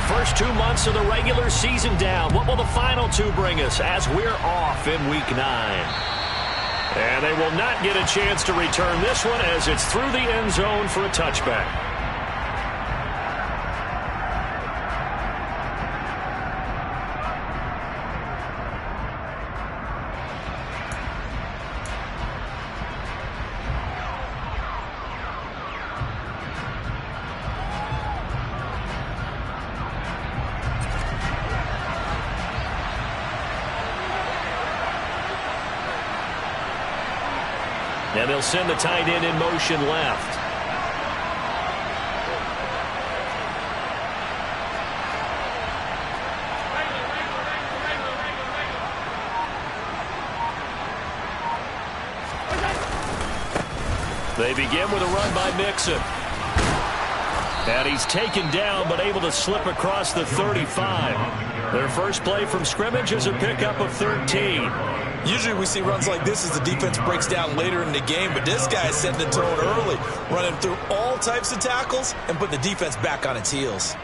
first 2 months of the regular season down. What will the final two bring us as we're off in Week 9? And they will not get a chance to return this one as it's through the end zone for a touchback. And they'll send the tight end in motion left. They begin with a run by Mixon. And he's taken down but able to slip across the 35. Their first play from scrimmage is a pickup of 13. Usually we see runs like this as the defense breaks down later in the game, but this guy is setting the tone early, running through all types of tackles and putting the defense back on its heels.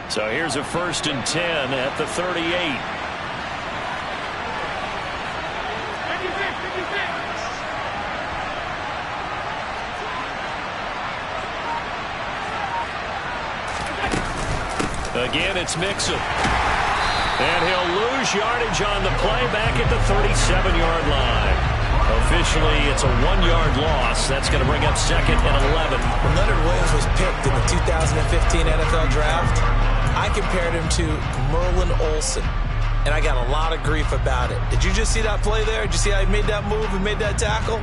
So here's a 1st and 10 at the 38. Again, it's Mixon. And he'll lose yardage on the play back at the 37-yard line. Officially, it's a 1-yard loss. That's going to bring up 2nd and 11. When Leonard Williams was picked in the 2015 NFL Draft, I compared him to Merlin Olsen, and I got a lot of grief about it. Did you just see that play there? Did you see how he made that move and made that tackle?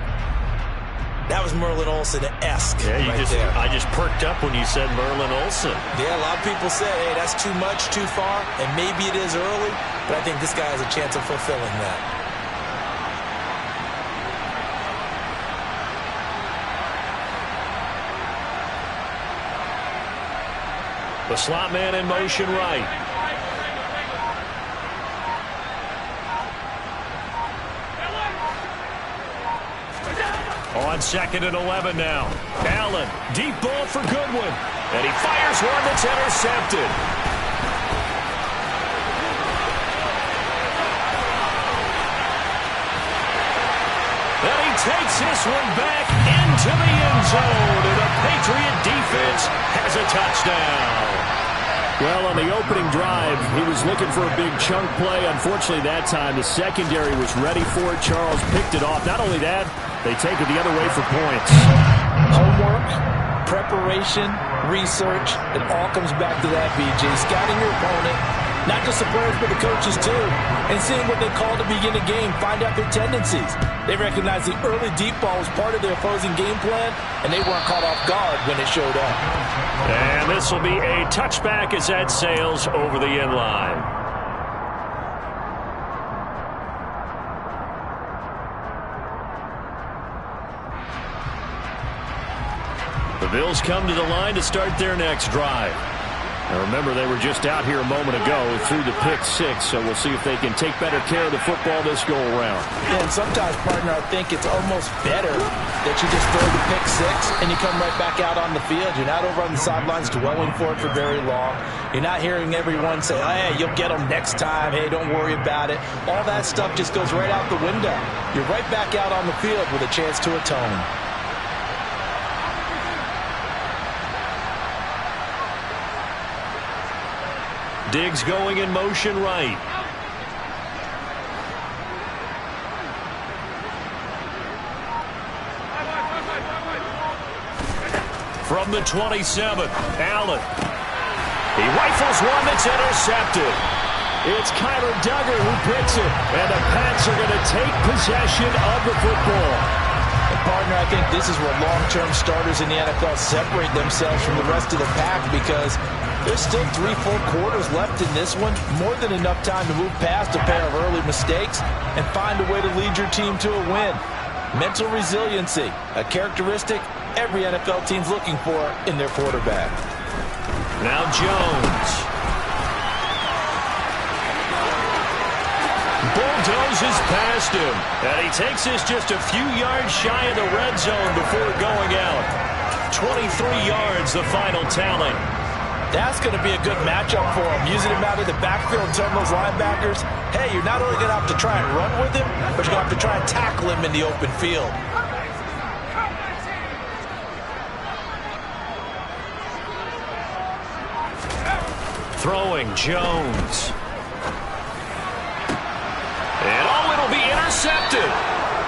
That was Merlin Olsen-esque. Yeah, there. I just perked up when you said Merlin Olsen. Yeah, a lot of people say, hey, that's too much, too far, and maybe it is early, but I think this guy has a chance of fulfilling that. The slot man in motion right. On 2nd and 11 now. Allen, deep ball for Goodwin. And he fires one that's intercepted. And he takes this one back into the end zone. And the Patriot defense has a touchdown. Well, on the opening drive, he was looking for a big chunk play. Unfortunately, that time, the secondary was ready for it. Charles picked it off. Not only that, they take it the other way for points. Homework, preparation, research, it all comes back to that, BJ. Scouting your opponent, not just the players, but the coaches too, and seeing what they call to begin a game, find out their tendencies. They recognize the early deep ball was part of their opposing game plan, and they weren't caught off guard when it showed up. And this will be a touchback as that sails over the end line. The Bills come to the line to start their next drive. Now remember, they were just out here a moment ago through the pick 6, so we'll see if they can take better care of the football this go around. Yeah, and sometimes, partner, I think it's almost better that you just throw the pick 6 and you come right back out on the field. You're not over on the sidelines dwelling for it for very long. You're not hearing everyone say, hey, you'll get them next time. Hey, don't worry about it. All that stuff just goes right out the window. You're right back out on the field with a chance to atone. Diggs going in motion right. From the 27, Allen. He rifles one that's intercepted. It's Kyler Duggar who picks it, and the Pats are going to take possession of the football. And partner, I think this is where long-term starters in the NFL separate themselves from the rest of the pack, because there's still 3 full quarters left in this one. More than enough time to move past a pair of early mistakes and find a way to lead your team to a win. Mental resiliency, a characteristic every NFL team's looking for in their quarterback. Now Jones. Bulldog past him. And he takes this just a few yards shy of the red zone before going out. 23 yards, the final tally. That's going to be a good matchup for him. Using him out of the backfield, telling those linebackers, hey, you're not only going to have to try and run with him, but you're going to have to try and tackle him in the open field. Throwing Jones. And it'll be intercepted.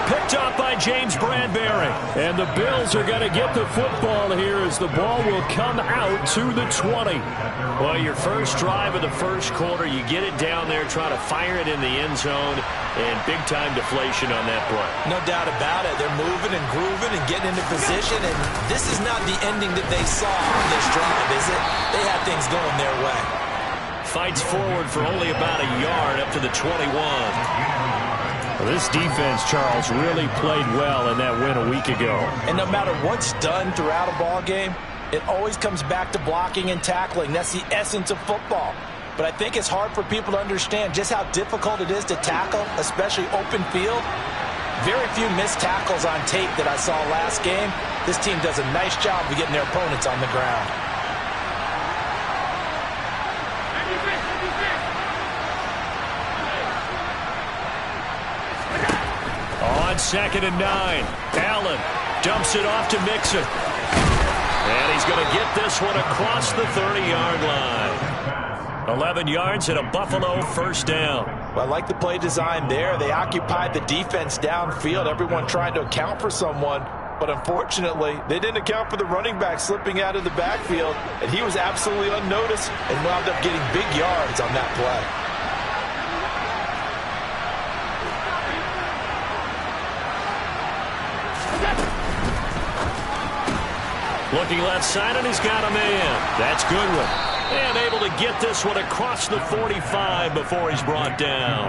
Picked up by James Bradbury. And the Bills are going to get the football here as the ball will come out to the 20. Well, your first drive of the first quarter, you get it down there, try to fire it in the end zone, and big-time deflation on that play. No doubt about it. They're moving and grooving and getting into position, and this is not the ending that they saw on this drive, is it? They had things going their way. Fights forward for only about a yard up to the 21. Well, this defense, Charles, really played well in that win a week ago. And no matter what's done throughout a ball game, it always comes back to blocking and tackling. That's the essence of football. But I think it's hard for people to understand just how difficult it is to tackle, especially open field. Very few missed tackles on tape that I saw last game. This team does a nice job of getting their opponents on the ground. On 2nd and 9, Allen dumps it off to Mixon. And he's going to get this one across the 30-yard line. 11 yards and a Buffalo first down. Well, I like the play design there. They occupied the defense downfield, everyone trying to account for someone. But unfortunately, they didn't account for the running back slipping out of the backfield. And he was absolutely unnoticed and wound up getting big yards on that play. Looking left side, and he's got a man. That's Goodwin. And able to get this one across the 45 before he's brought down.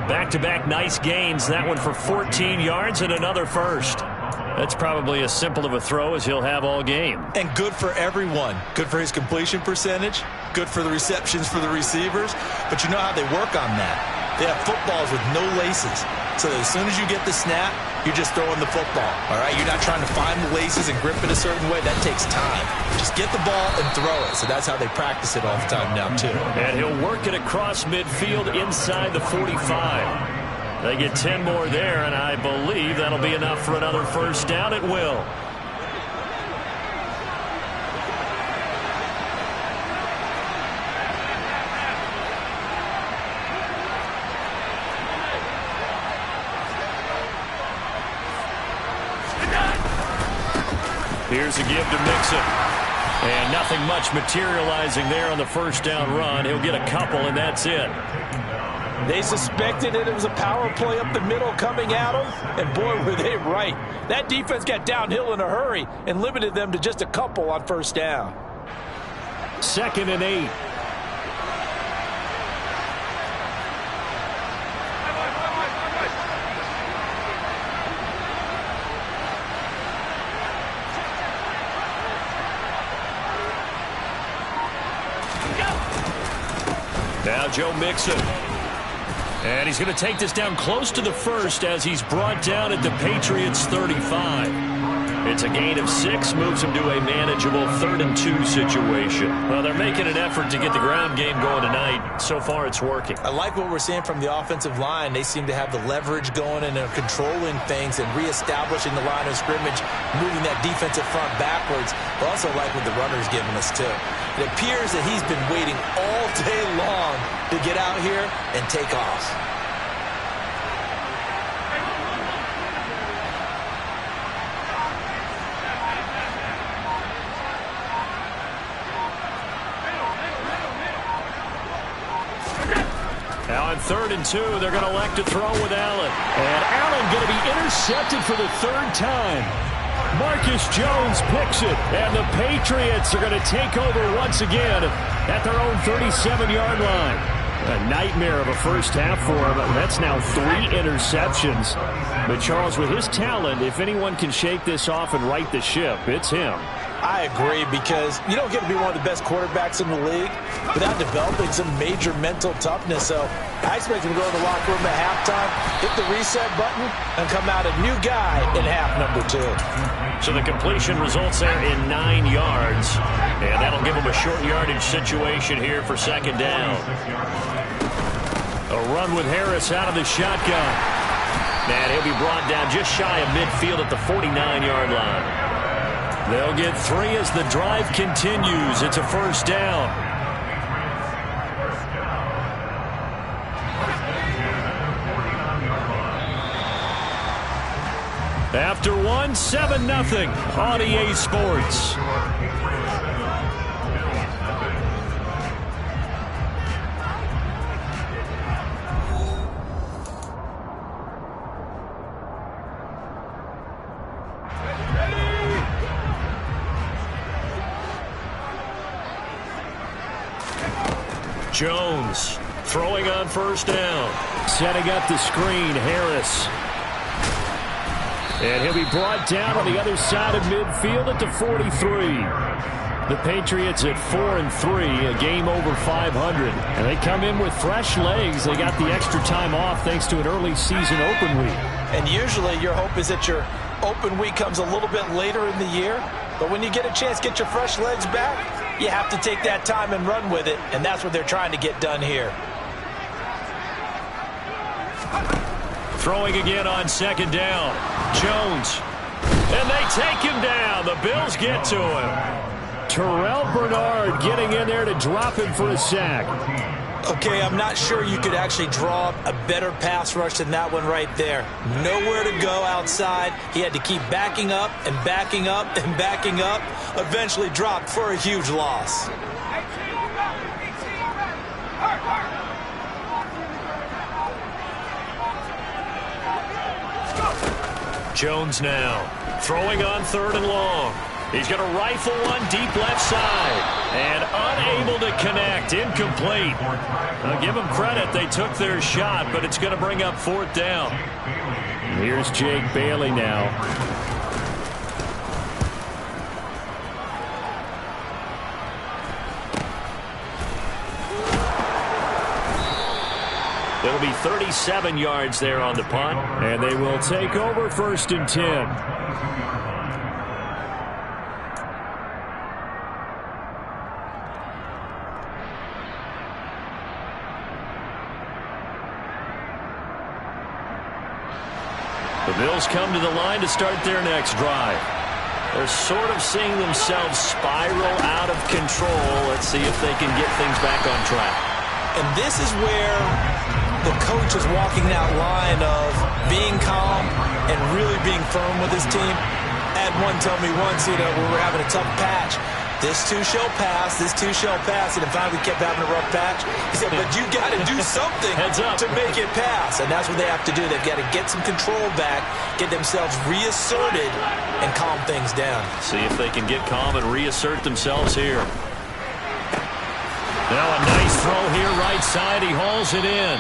Back-to-back nice gains. That one for 14 yards and another first. That's probably as simple of a throw as he'll have all game. And good for everyone. Good for his completion percentage. Good for the receptions for the receivers. But you know how they work on that. They have footballs with no laces. So as soon as you get the snap, you're just throwing the football. All right, you're not trying to find the laces and grip it a certain way. That takes time. Just get the ball and throw it. So that's how they practice it all the time now, too. And he'll work it across midfield inside the 45. They get 10 more there, and I believe that'll be enough for another first down. It will. Here's a give to Mixon. And nothing much materializing there on the first down run. He'll get a couple, and that's it. They suspected it was a power play up the middle coming at them, and boy, were they right. That defense got downhill in a hurry and limited them to just a couple on first down. 2nd and 8. Now Joe Mixon. And he's going to take this down close to the first as he's brought down at the Patriots' 35. It's a gain of 6, moves him to a manageable 3rd and 2 situation. Well, they're making an effort to get the ground game going tonight. So far, it's working. I like what we're seeing from the offensive line. They seem to have the leverage going and are controlling things and reestablishing the line of scrimmage, moving that defensive front backwards. I also like what the runner's giving us, too. It appears that he's been waiting all day long to get out here and take off. Now on 3rd and 2, they're going to elect to throw with Allen. And Allen going to be intercepted for the 3rd time. Marcus Jones picks it, and the Patriots are going to take over once again at their own 37-yard line. A nightmare of a first half for him. That's now 3 interceptions. But Charles, with his talent, if anyone can shake this off and right the ship, it's him. I agree, because you don't get to be one of the best quarterbacks in the league without developing some major mental toughness. So I expect him to go to the locker room at halftime, hit the reset button, and come out a new guy in half number 2. So the completion results there in 9 yards, and that'll give him a short yardage situation here for second down. A run with Harris out of the shotgun. And he'll be brought down just shy of midfield at the 49-yard line. They'll get 3 as the drive continues. It's a first down. After 1, 7-0 on EA Sports. Jones throwing on first down. Setting up the screen, Harris. And he'll be brought down on the other side of midfield at the 43. The Patriots at 4-3, a game over 500. And they come in with fresh legs. They got the extra time off thanks to an early season open week. And usually your hope is that your open week comes a little bit later in the year. But when you get a chance to get your fresh legs back, you have to take that time and run with it. And that's what they're trying to get done here. Throwing again on second down. Jones. And they take him down. The Bills get to him. Terrell Bernard getting in there to drop him for a sack. Okay, I'm not sure you could actually draw a better pass rush than that one right there. Nowhere to go outside. He had to keep backing up and backing up and backing up. Eventually dropped for a huge loss. Jones now throwing on 3rd and long. He's going to rifle one deep left side and unable to connect. Incomplete. I'll give them credit. They took their shot, but it's going to bring up 4th down. Here's Jake Bailey now. It'll be 37 yards there on the punt, and they will take over 1st and 10. The Bills come to the line to start their next drive. They're sort of seeing themselves spiral out of control. Let's see if they can get things back on track. And this is where the coach is walking that line of being calm and really being firm with his team. I had one tell me once, when we were having a tough patch, this too shall pass, this too shall pass, and finally we kept having a rough patch. He said, but you got to do something to make it pass, and that's what they have to do. They've got to get some control back, get themselves reasserted, and calm things down. See if they can get calm and reassert themselves here. Now a nice throw here right side. He hauls it in.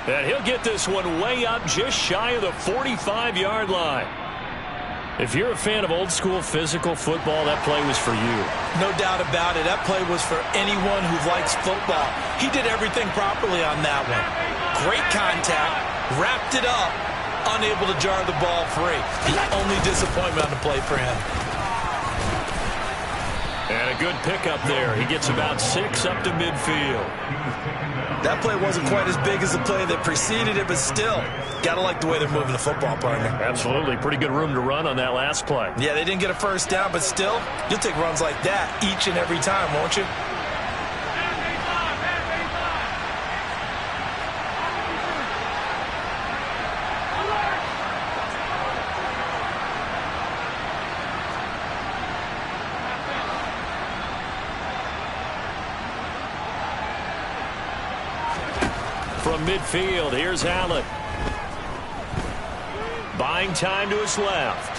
And he'll get this one way up just shy of the 45-yard line. If you're a fan of old-school physical football, that play was for you. No doubt about it. That play was for anyone who likes football. He did everything properly on that one. Great contact, wrapped it up, unable to jar the ball free. The only disappointment on the play for him. And a good pickup there. He gets about 6 up to midfield. That play wasn't quite as big as the play that preceded it, but still, got to like the way they're moving the football, partner. Absolutely. Pretty good room to run on that last play. Yeah, they didn't get a first down, but still, you'll take runs like that each and every time, won't you? From midfield, here's Allen. Buying time to his left.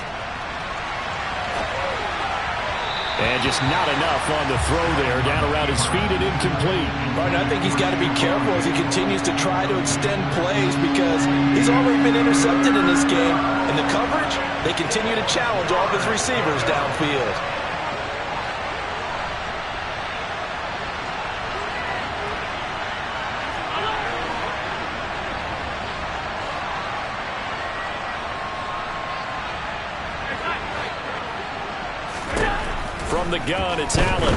And just not enough on the throw there. Down around his feet and incomplete. Martin, I think he's got to be careful as he continues to try to extend plays because he's already been intercepted in this game. And the coverage, they continue to challenge all of his receivers downfield. the gun, it's Allen.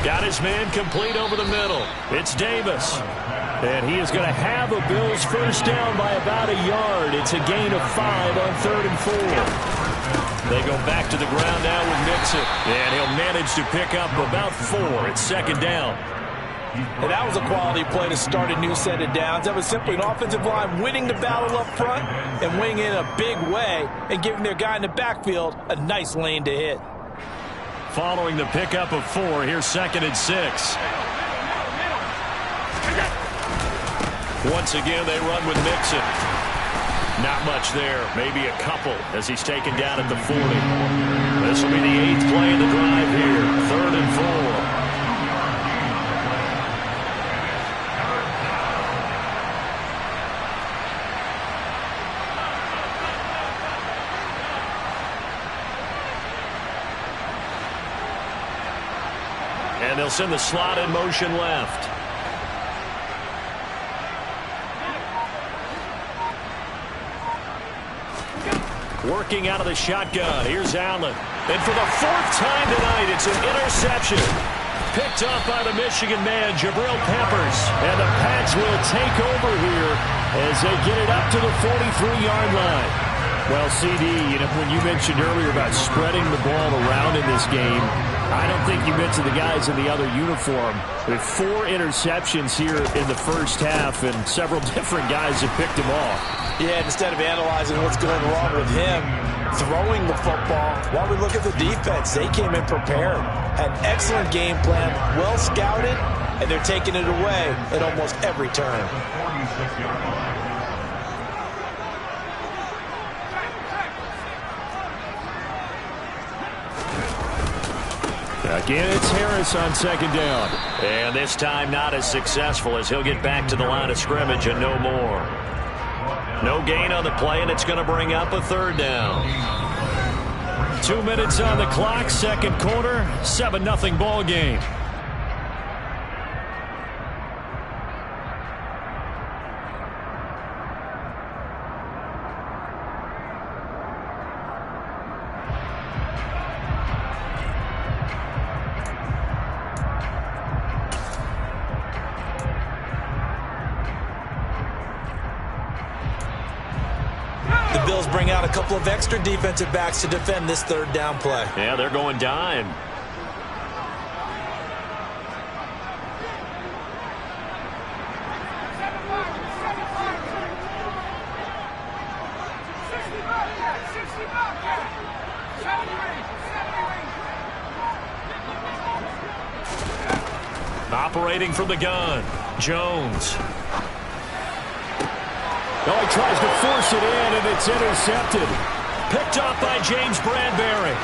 Got his man complete over the middle. It's Davis. And he is going to have a Bills first down by about a yard. It's a gain of 5 on 3rd and 4. They go back to the ground now with Mixon. And he'll manage to pick up about 4. It's 2nd down. And that was a quality play to start a new set of downs. That was simply an offensive line winning the battle up front and winning it in a big way and giving their guy in the backfield a nice lane to hit. Following the pickup of 4, here's 2nd and 6. Once again, they run with Mixon. Not much there, maybe a couple as he's taken down at the 40. This will be the 8th play of the drive here, 3rd and 4. And they'll send the slot in motion left. Working out of the shotgun. Here's Allen. And for the 4th time tonight, it's an interception. Picked off by the Michigan man, Jabril Peppers. And the Pats will take over here as they get it up to the 43-yard line. Well, CD, when you mentioned earlier about spreading the ball around in this game, I don't think you mentioned the guys in the other uniform. With 4 interceptions here in the first half, and several different guys have picked them off. Yeah, instead of analyzing what's going wrong with him throwing the football, while we look at the defense, they came in prepared, had an excellent game plan, well scouted, and they're taking it away at almost every turn. Again, it's Harris on 2nd down. And this time not as successful as he'll get back to the line of scrimmage and no more. No gain on the play, and it's going to bring up a 3rd down. 2 minutes on the clock, 2nd quarter, 7-0 ball game. Bring out a couple of extra defensive backs to defend this 3rd down play. Yeah, they're going dime. Operating from the gun, Jones. Oh, he tries to force it in, and it's intercepted. Picked off by James Bradbury.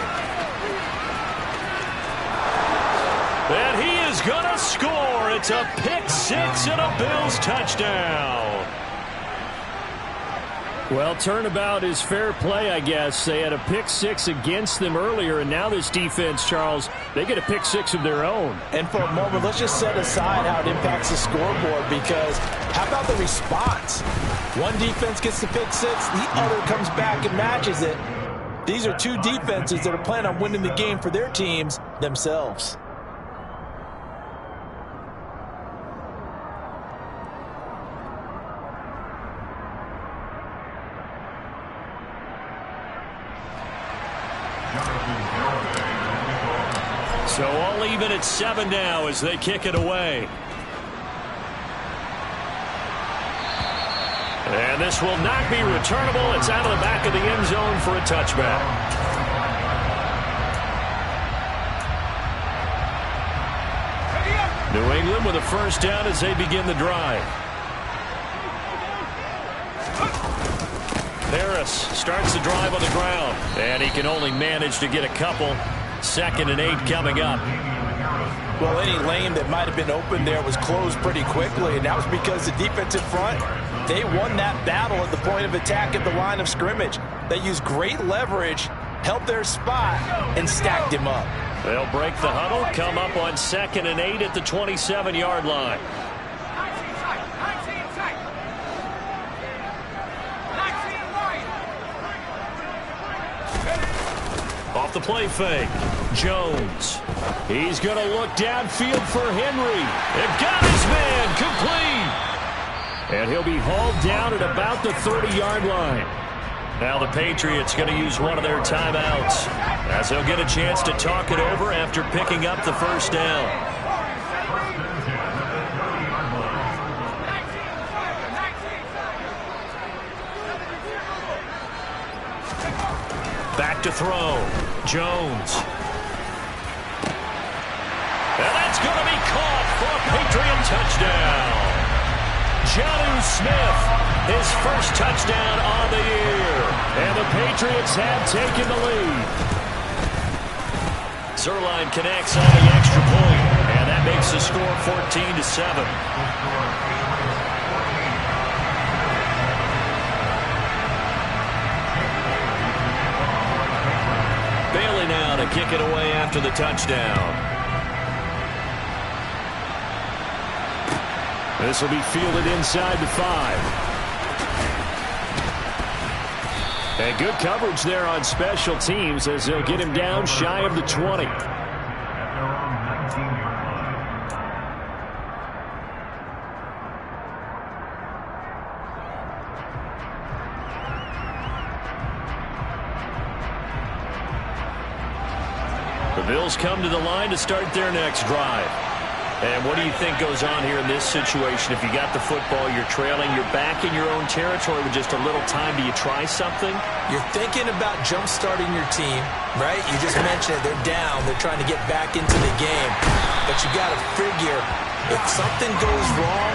And he is going to score. It's a pick 6 and a Bills touchdown. Well, turnabout is fair play, I guess. They had a pick 6 against them earlier, and now this defense, Charles, they get a pick 6 of their own. And for a moment, let's just set aside how it impacts the scoreboard, because how about the response? One defense gets the pick 6, the other comes back and matches it. These are 2 defenses that are planning on winning the game for their teams themselves. So all even at 7 now as they kick it away. And this will not be returnable. It's out of the back of the end zone for a touchback. New England with a first down as they begin the drive. Harris starts the drive on the ground. And he can only manage to get a couple. 2nd and 8 coming up. Well, any lane that might have been open there was closed pretty quickly, and that was because the defensive front, they won that battle at the point of attack at the line of scrimmage. They used great leverage, held their spot, and stacked him up. They'll break the huddle, come up on 2nd and 8 at the 27-yard line. off the play fake. Jones. He's going to look downfield for Henry. It got his man complete. And he'll be hauled down at about the 30-yard line. Now the Patriots going to use one of their timeouts as they'll get a chance to talk it over after picking up the first down. Back to throw. Jones. And that's going to be caught for a Patriot touchdown. Jonnu Smith, his first touchdown on the year. And the Patriots have taken the lead. Zuerlein connects on the extra point, and that makes the score 14-7. Bailey now to kick it away after the touchdown. This will be fielded inside the 5. And good coverage there on special teams as they'll get him down shy of the 20. The Bills come to the line to start their next drive. And what do you think goes on here in this situation? If you got the football, you're trailing, you're back in your own territory with just a little time. Do you try something? You're thinking about jump-starting your team, right? You just mentioned it. They're down. They're trying to get back into the game. But you got to figure, if something goes wrong,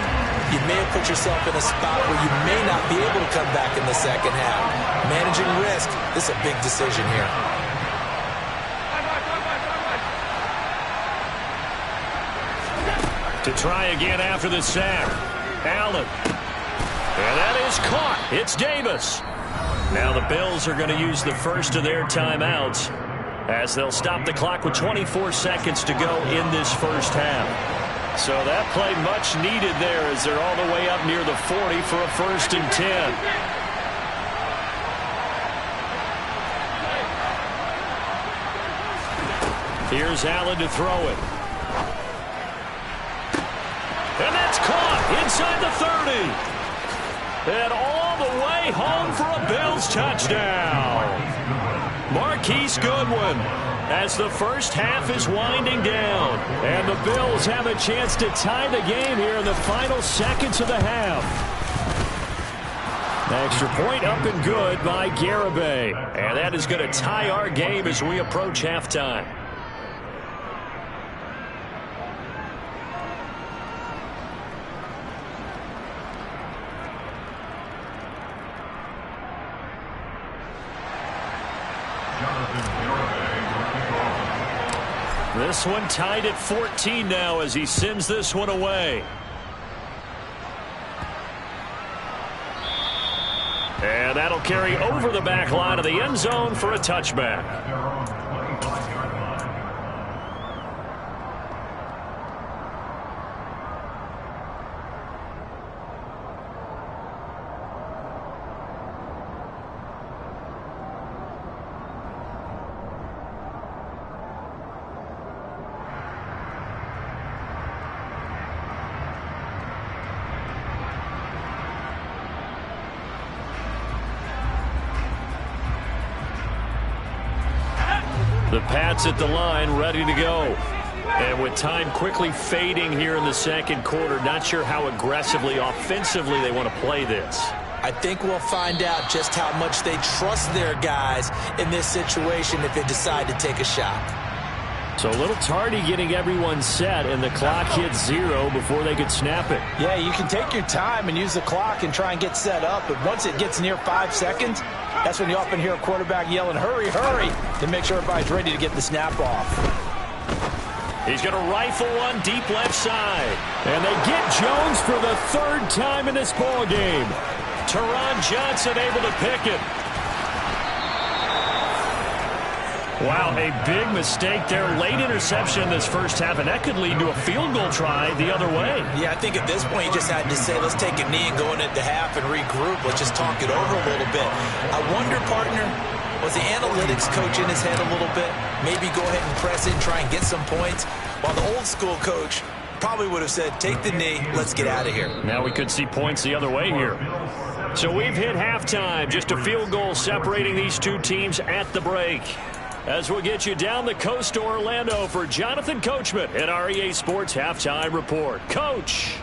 you may have put yourself in a spot where you may not be able to come back in the second half. Managing risk, this is a big decision here. To try again after the sack. Allen. And that is caught. It's Davis. Now the Bills are going to use the first of their timeouts as they'll stop the clock with 24 seconds to go in this first half. So that play much needed there as they're all the way up near the 40 for a 1st and 10. Here's Allen to throw it. And that's caught inside the 30. And all the way home for a Bills touchdown. Marquise Goodwin as the first half is winding down. And the Bills have a chance to tie the game here in the final seconds of the half. Extra point up and good by Garibay. And that is going to tie our game as we approach halftime. This one tied at 14 now as he sends this one away. And that'll carry over the back line of the end zone for a touchback. The Pats at the line, ready to go. And with time quickly fading here in the second quarter, not sure how aggressively, offensively they want to play this. I think we'll find out just how much they trust their guys in this situation if they decide to take a shot. So a little tardy getting everyone set, and the clock hits 0 before they could snap it. Yeah, you can take your time and use the clock and try and get set up, but once it gets near 5 seconds, that's when you often hear a quarterback yelling, hurry, hurry, to make sure everybody's ready to get the snap off. He's going to rifle one deep left side. And they get Jones for the 3rd time in this ball game. Teron Johnson able to pick it. Wow, a big mistake there. Late interception in this first half, and that could lead to a field goal try the other way. Yeah, I think at this point you just had to say, let's take a knee and go into half and regroup. Let's just talk it over a little bit. I wonder, partner, Was the analytics coach in his head a little bit? Maybe go ahead and press it and try and get some points? While the old school coach probably would have said, take the knee, let's get out of here. Now we could see points the other way here. So we've hit halftime. Just a field goal separating these two teams at the break. As we'll get you down the coast to Orlando for Jonathan Coachman at our EA Sports Halftime Report. Coach.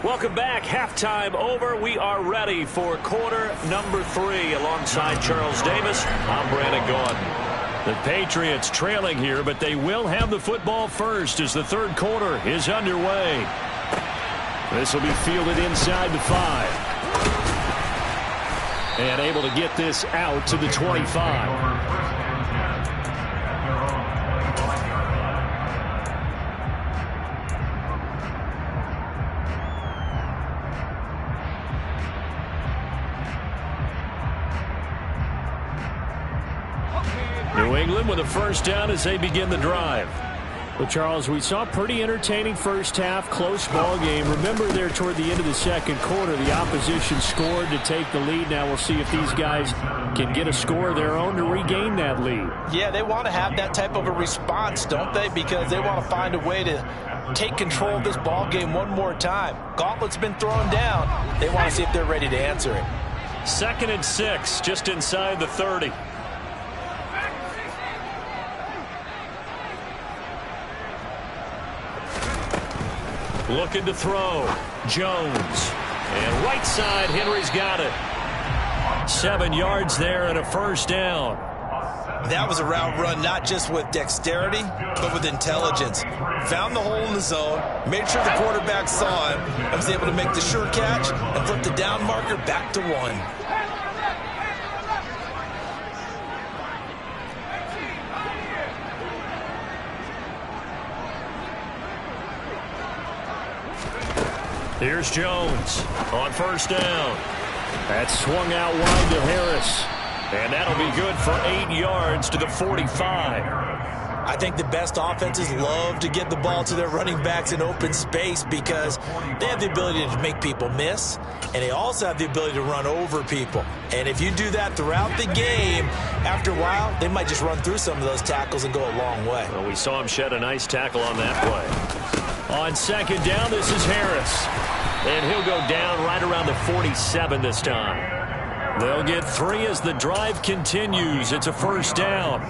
Welcome back. Halftime over. We are ready for quarter number 3. Alongside Charles Davis, I'm Brandon Gaudin. The Patriots trailing here, but they will have the football first as the third quarter is underway. This will be fielded inside the 5. And able to get this out to the 25. New England with a first down as they begin the drive. Well, Charles, we saw a pretty entertaining first half, close ball game. Remember there toward the end of the second quarter, the opposition scored to take the lead. Now we'll see if these guys can get a score of their own to regain that lead. Yeah, they want to have that type of a response, don't they? Because they want to find a way to take control of this ball game one more time. Gauntlet's been thrown down. They want to see if they're ready to answer it. 2nd and 6, just inside the 30. Looking to throw. Jones. And right side, Henry's got it. 7 yards there and a first down. That was a route run not just with dexterity, but with intelligence. Found the hole in the zone, made sure the quarterback saw him, and was able to make the sure catch and flip the down marker back to 1. Here's Jones on first down. That swung out wide to Harris. And that'll be good for 8 yards to the 45. I think the best offenses love to get the ball to their running backs in open space because they have the ability to make people miss, and they also have the ability to run over people. And if you do that throughout the game, after a while, they might just run through some of those tackles and go a long way. Well, we saw him shed a nice tackle on that play. On second down, this is Harris. And he'll go down right around the 47 this time. They'll get 3 as the drive continues. It's a first down.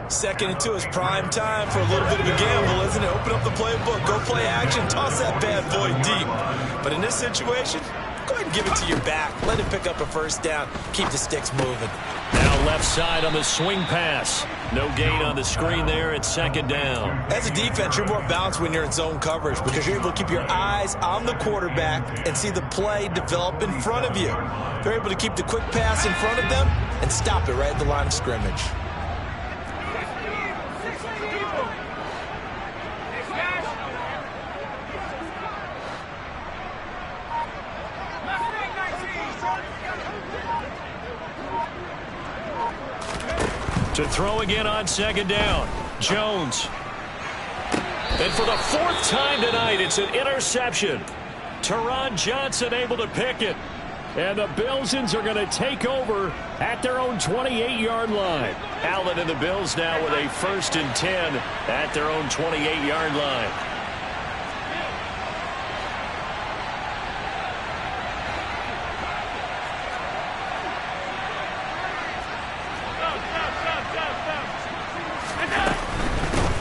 2nd and 2 is prime time for a little bit of a gamble, isn't it? Open up the playbook, go play action, toss that bad boy deep. But in this situation, go ahead and give it to your back. Let him pick up a first down. Keep the sticks moving. Now left side on the swing pass. No gain on the screen there. It's 2nd down. As a defense, you're more balanced when you're in zone coverage because you're able to keep your eyes on the quarterback and see the play develop in front of you. They're able to keep the quick pass in front of them and stop it right at the line of scrimmage. To throw again on 2nd down. Jones. And for the 4th time tonight, it's an interception. Teron Johnson able to pick it. And the Billsons are going to take over at their own 28-yard line. Allen and the Bills now with a 1st and 10 at their own 28-yard line.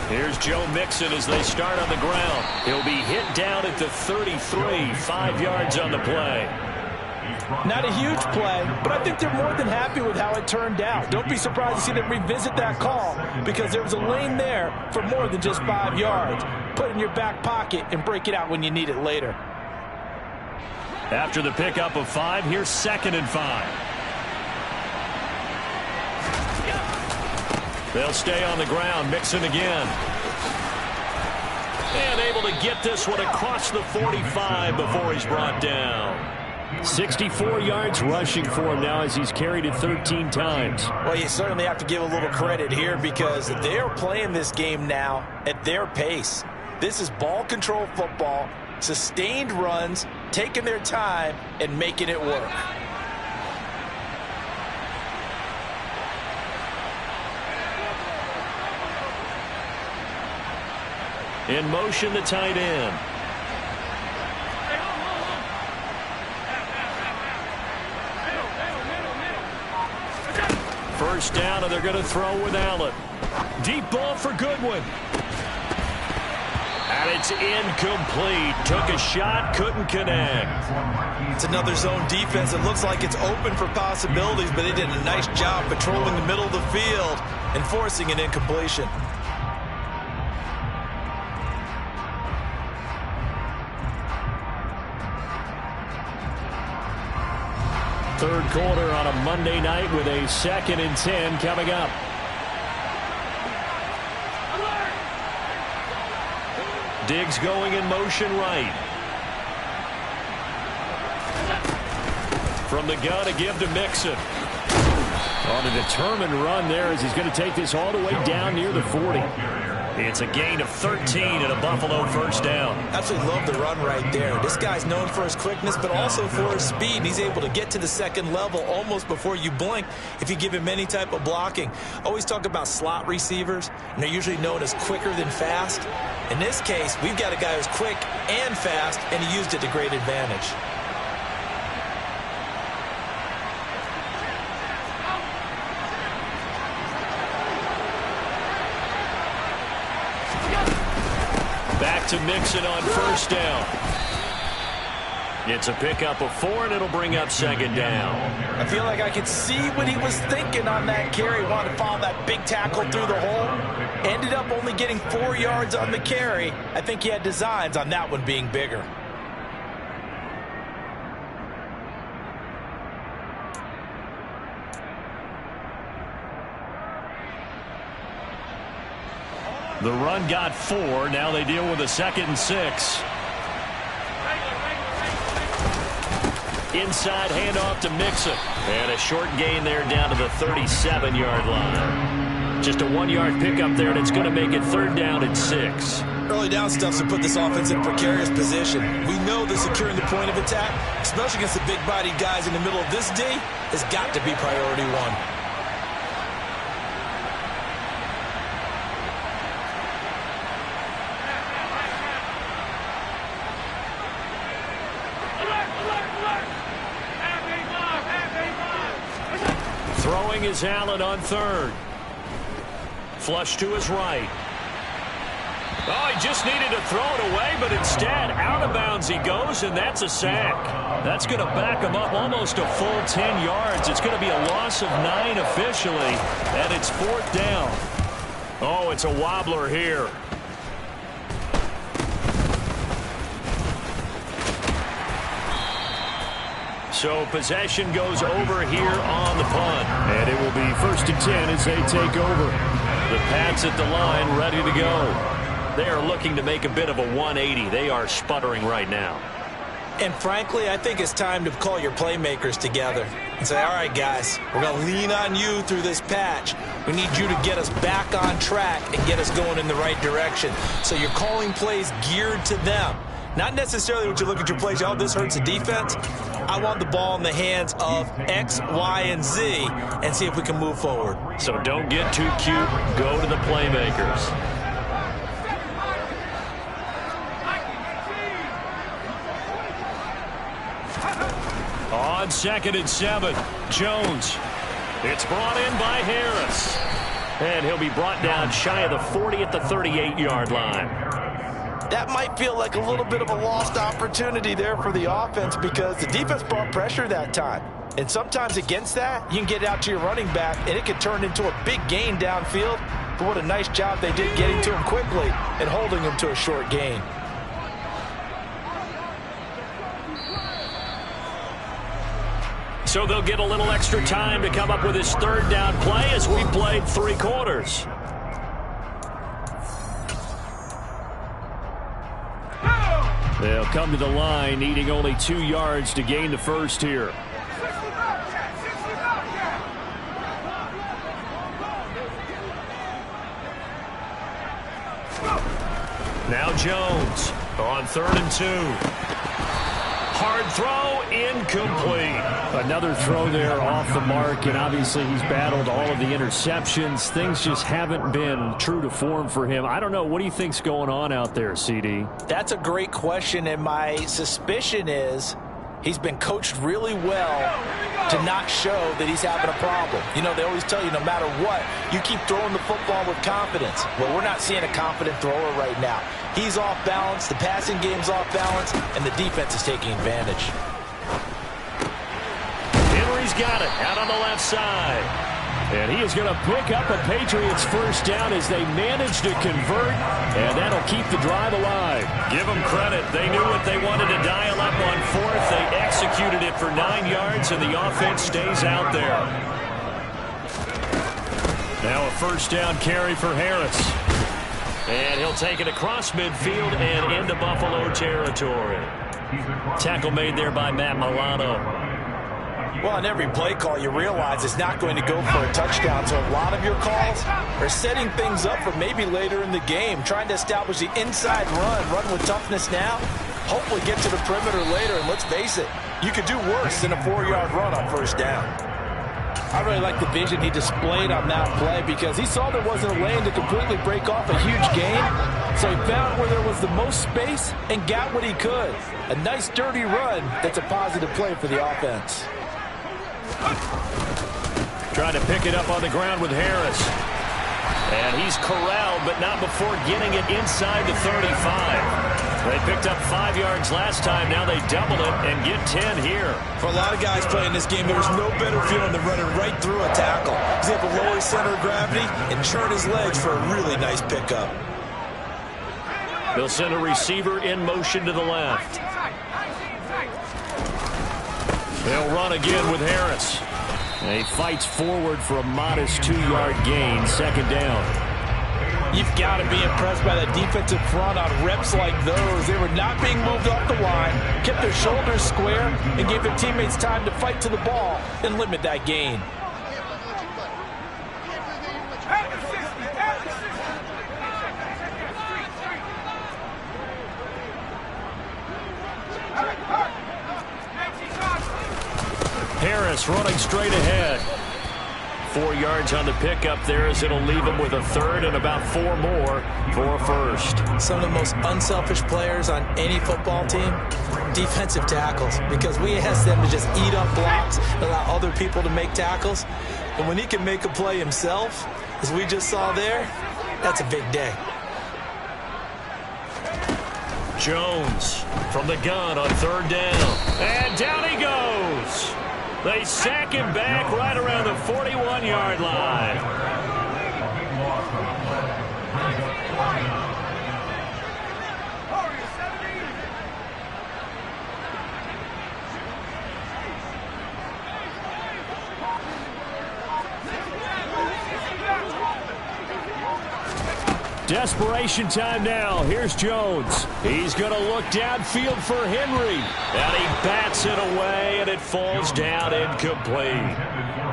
Here's Joe Mixon as they start on the ground. He'll be hit down at the 33, 5 yards on the play. Not a huge play, but I think they're more than happy with how it turned out. Don't be surprised to see them revisit that call because there was a lane there for more than just 5 yards. Put it in your back pocket and break it out when you need it later. After the pickup of 5, here's 2nd and 5. They'll stay on the ground. Mixon again. And able to get this one across the 45 before he's brought down. 64 yards rushing for him now as he's carried it 13 times. Well, you certainly have to give a little credit here because they're playing this game now at their pace. This is ball control football. Sustained runs, taking their time, and making it work. In motion, the tight end. First down, and they're going to throw with Allen. Deep ball for Goodwin. And it's incomplete. Took a shot, couldn't connect. It's another zone defense. It looks like it's open for possibilities, but they did a nice job patrolling the middle of the field and forcing an incompletion. Third quarter on a Monday night with a 2nd and 10 coming up. Diggs going in motion right. From the gun, a give to Mixon. On a determined run there as he's going to take this all the way down near the 40. It's a gain of 13 and a Buffalo first down. Absolutely love the run right there. This guy's known for his quickness, but also for his speed. And he's able to get to the second level almost before you blink if you give him any type of blocking. Always talk about slot receivers, and they're usually known as quicker than fast. In this case, we've got a guy who's quick and fast, and he used it to great advantage. Back to Mixon on first down. It's a pickup of 4, and it'll bring up 2nd down. I feel like I could see what he was thinking on that carry. Wanted to follow that big tackle through the hole. Ended up only getting 4 yards on the carry. I think he had designs on that one being bigger. The run got 4. Now they deal with a 2nd and 6. Inside handoff to Mixon. And a short gain there down to the 37-yard line. Just a 1-yard pickup there, and it's going to make it 3rd down and 6. Early down stuff to put this offense in precarious position. We know that securing the point of attack, especially against the big-bodied guys in the middle of this D, has got to be priority 1. Throwing is Allen on 3rd. Flush to his right. Oh, he just needed to throw it away, but instead, out of bounds he goes, and that's a sack. That's going to back him up almost a full 10 yards. It's going to be a loss of 9 officially, and it's 4th down. Oh, it's a wobbler here. So possession goes over here on the punt. And it will be 1st and 10 as they take over. The Pats at the line ready to go. They are looking to make a bit of a 180. They are sputtering right now. And frankly, I think it's time to call your playmakers together and say, all right, guys, we're going to lean on you through this patch. We need you to get us back on track and get us going in the right direction. So you're calling plays geared to them. Not necessarily what you look at your plays, oh, this hurts the defense. I want the ball in the hands of X, Y, and Z and see if we can move forward. So don't get too cute. Go to the playmakers. On 2nd and 7, Jones. It's brought in by Harris. And he'll be brought down shy of the 40 at the 38-yard line. That might feel like a little bit of a lost opportunity there for the offense because the defense brought pressure that time. And sometimes against that, you can get out to your running back, and it can turn into a big gain downfield. But what a nice job they did getting to him quickly and holding him to a short gain. So they'll get a little extra time to come up with his 3rd down play as we played 3 quarters. They'll come to the line, needing only 2 yards to gain the first here. Now Jones. On 3rd and 2. Hard throw, incomplete. Another throw there off the mark, and obviously he's battled all of the interceptions. Things just haven't been true to form for him. I don't know. What do you think's going on out there, CD? That's a great question, and my suspicion is he's been coached really well to not show that he's having a problem. You know, they always tell you no matter what, you keep throwing the football with confidence. Well, we're not seeing a confident thrower right now. He's off balance, the passing game's off balance, and the defense is taking advantage. Henry's got it out on the left side. And he is going to pick up a Patriots first down as they manage to convert, and that'll keep the drive alive. Give them credit. They knew what they wanted to dial up on 4th. They executed it for 9 yards, and the offense stays out there. Now a first down carry for Harris. And he'll take it across midfield and into Buffalo territory. Tackle made there by Matt Milano. Well, on every play call, you realize it's not going to go for a touchdown. So a lot of your calls are setting things up for maybe later in the game, trying to establish the inside run with toughness now, hopefully get to the perimeter later. And let's face it, you could do worse than a 4-yard run on first down. I really like the vision he displayed on that play because he saw there wasn't a lane to completely break off a huge gain. So he found where there was the most space and got what he could. A nice, dirty run that's a positive play for the offense. Trying to pick it up on the ground with Harris. And he's corralled, but not before getting it inside the 35. They picked up 5 yards last time. Now they double it and get 10 here. For a lot of guys playing this game, there's no better feeling than running right through a tackle. He's able to lower his center of gravity and churn his legs for a really nice pickup. They'll send a receiver in motion to the left. They'll run again with Harris. And he fights forward for a modest 2-yard gain, 2nd down. You've got to be impressed by that defensive front on reps like those. They were not being moved off the line, kept their shoulders square, and gave their teammates time to fight to the ball and limit that gain. Harris running straight ahead. 4 yards on the pickup there as it'll leave him with a 3rd and about 4 more for a first. Some of the most unselfish players on any football team, defensive tackles, because we ask them to just eat up blocks and allow other people to make tackles. And when he can make a play himself, as we just saw there, that's a big day. Jones from the gun on 3rd down. And down he goes. They sack him back right around the 41-yard line. Desperation time now. Here's Jones. He's going to look downfield for Henry. And he bats it away, and it falls down incomplete.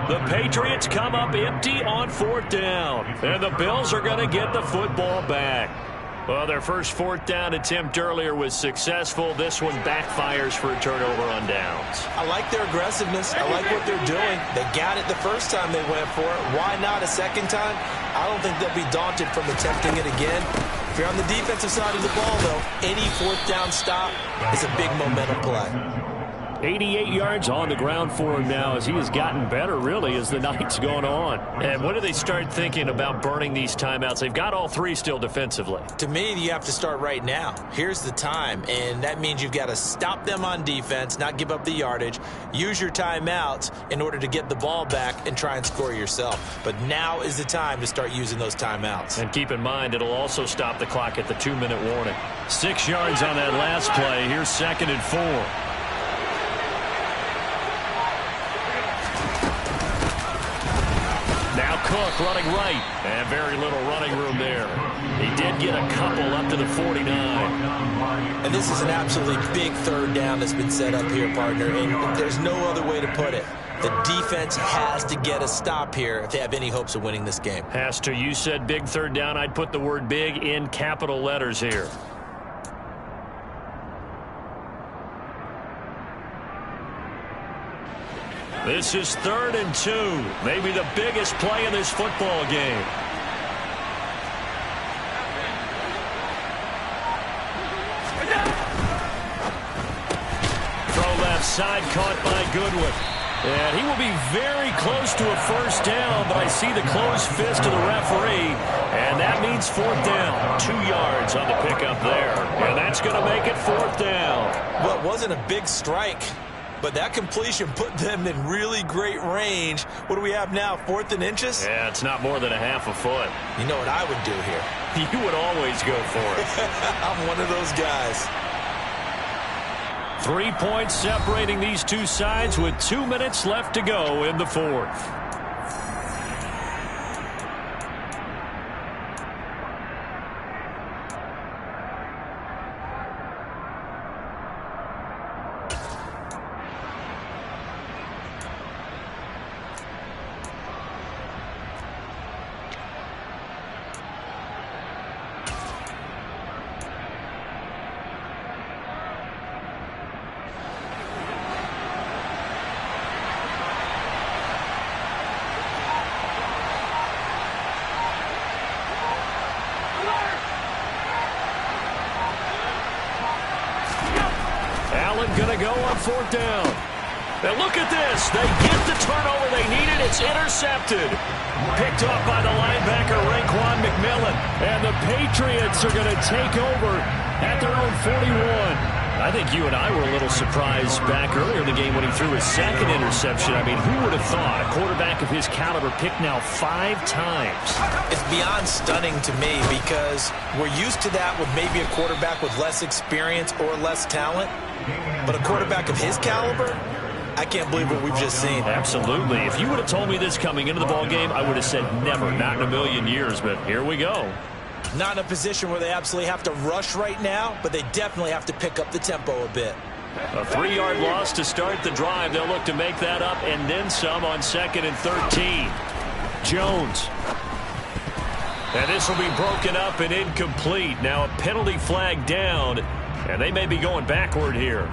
The Patriots come up empty on 4th down. And the Bills are going to get the football back. Well, their first 4th down attempt earlier was successful. This one backfires for a turnover on downs. I like their aggressiveness. I like what they're doing. They got it the first time they went for it. Why not a second time? I don't think they'll be daunted from attempting it again. If you're on the defensive side of the ball, though, any 4th down stop is a big momentum play. 88 yards on the ground for him now as he has gotten better, really, as the night's gone on. And when do they start thinking about burning these timeouts? They've got all 3 still defensively. To me, you have to start right now. Here's the time, and that means you've got to stop them on defense, not give up the yardage, use your timeouts in order to get the ball back and try and score yourself. But now is the time to start using those timeouts. And keep in mind, it'll also stop the clock at the 2-minute warning. 6 yards on that last play. Here's 2nd and 4. Cook running right, and very little running room there. He did get a couple up to the 49. And this is an absolutely big 3rd down that's been set up here, partner, and there's no other way to put it. The defense has to get a stop here if they have any hopes of winning this game. Has to. You said big 3rd down. I'd put the word big in capital letters here. This is 3rd and 2. Maybe the biggest play in this football game. Throw left side, caught by Goodwin. And he will be very close to a first down, but I see the closed fist of the referee, and that means 4th down. 2 yards on the pickup there, and that's going to make it 4th down. Well, it wasn't a big strike, but that completion put them in really great range. What do we have now, 4th and inches? Yeah, it's not more than a half a foot. You know what I would do here? You would always go for it. I'm one of those guys. 3 points separating these two sides with 2 minutes left to go in the 4th. Going to go on 4th down. And look at this. They get the turnover they needed. It's intercepted. Picked off by the linebacker, Raekwon McMillan. And the Patriots are going to take over at their own 41. I think you and I were a little surprised back earlier in the game when he threw his 2nd interception. I mean, who would have thought a quarterback of his caliber picked now 5 times? It's beyond stunning to me because we're used to that with maybe a quarterback with less experience or less talent. But a quarterback of his caliber, I can't believe what we've just seen. Absolutely. If you would have told me this coming into the ball game, I would have said never, not in a million years. But here we go. Not in a position where they absolutely have to rush right now, but they definitely have to pick up the tempo a bit. A 3-yard loss to start the drive. They'll look to make that up and then some on 2nd and 13. Jones. And this will be broken up and incomplete. Now a penalty flag down, and they may be going backward here.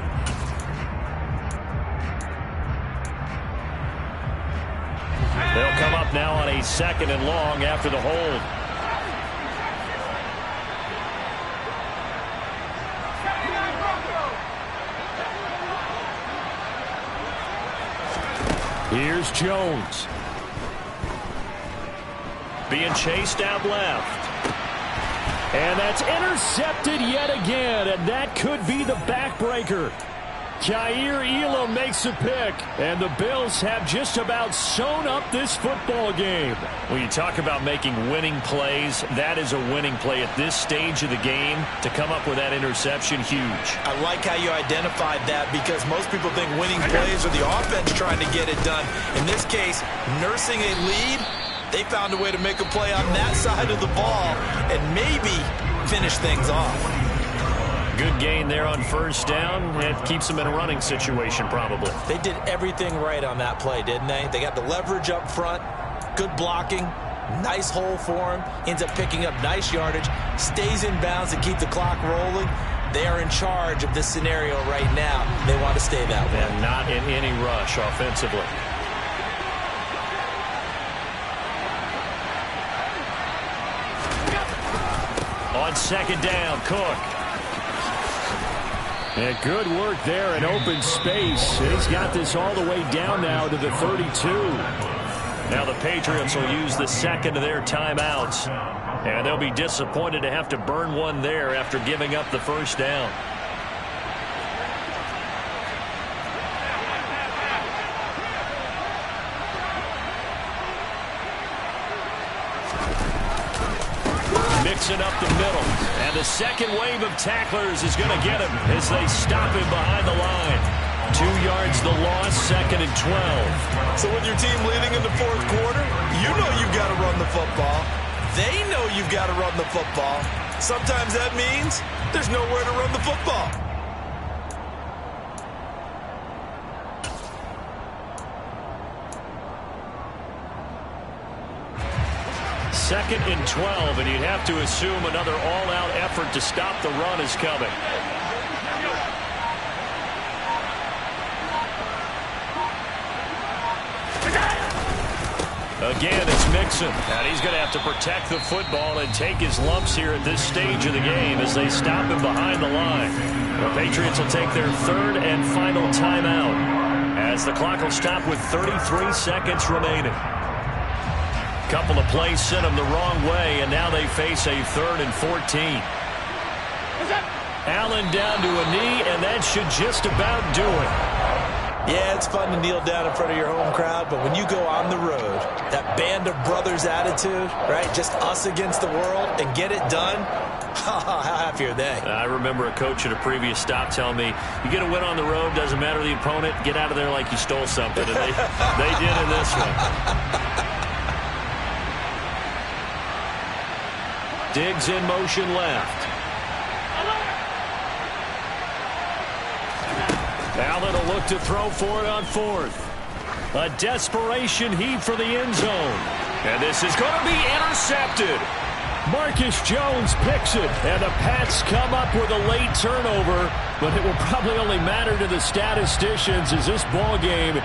They'll come up now on a 2nd and long after the hold. Here's Jones. Being chased out left. And that's intercepted yet again, and that could be the backbreaker. Kaiir Elam makes a pick, and the Bills have just about sewn up this football game. When you talk about making winning plays, that is a winning play at this stage of the game. To come up with that interception, huge. I like how you identified that because most people think winning plays are the offense trying to get it done. In this case, nursing a lead, they found a way to make a play on that side of the ball and maybe finish things off. Good gain there on 1st down. It keeps them in a running situation, probably. They did everything right on that play, didn't they? They got the leverage up front, good blocking, nice hole for him, ends up picking up nice yardage, stays in bounds to keep the clock rolling. They are in charge of this scenario right now. They want to stay that way. And not in any rush offensively. On 2nd down, Cook. And good work there in open space. And he's got this all the way down now to the 32. Now the Patriots will use the 2nd of their timeouts. And they'll be disappointed to have to burn one there after giving up the 1st down. Mixing up the middle. And the second wave of tacklers is going to get him as they stop him behind the line. 2 yards the loss, 2nd and 12. So with your team leading in the 4th quarter, you know you've got to run the football. They know you've got to run the football. Sometimes that means there's nowhere to run the football. Second and 12, and you'd have to assume another all-out effort to stop the run is coming. Again, it's Mixon. And he's going to have to protect the football and take his lumps here at this stage of the game as they stop him behind the line. The Patriots will take their third and final timeout as the clock will stop with 33 seconds remaining. Couple of plays sent them the wrong way, and now they face a 3rd and 14. Allen down to a knee, and that should just about do it. Yeah, it's fun to kneel down in front of your home crowd, but when you go on the road, that band of brothers attitude, right, just us against the world, and get it done, how happy are they? I remember a coach at a previous stop telling me, you get a win on the road, doesn't matter the opponent, get out of there like you stole something, and they did in this one. Diggs in motion left. Allen will look to throw for it on 4th. A desperation heave for the end zone. And this is going to be intercepted. Marcus Jones picks it, and the Pats come up with a late turnover, but it will probably only matter to the statisticians as this ball game